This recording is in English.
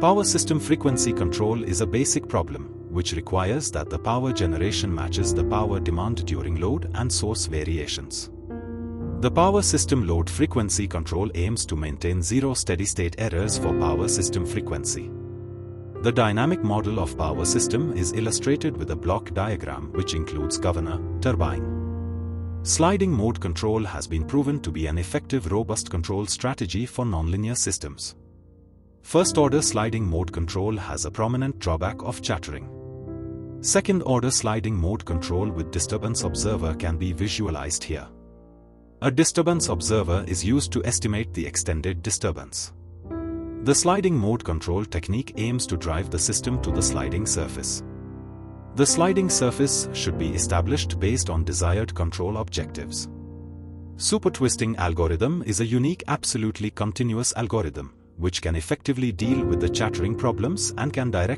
Power system frequency control is a basic problem, which requires that the power generation matches the power demand during load and source variations. The power system load frequency control aims to maintain zero steady-state errors for power system frequency. The dynamic model of power system is illustrated with a block diagram which includes governor, turbine. Sliding mode control has been proven to be an effective robust control strategy for nonlinear systems. First-order sliding mode control has a prominent drawback of chattering. Second-order sliding mode control with disturbance observer can be visualized here. A disturbance observer is used to estimate the extended disturbance. The sliding mode control technique aims to drive the system to the sliding surface. The sliding surface should be established based on desired control objectives. Supertwisting algorithm is a unique absolutely continuous algorithm, which can effectively deal with the chattering problems and can direct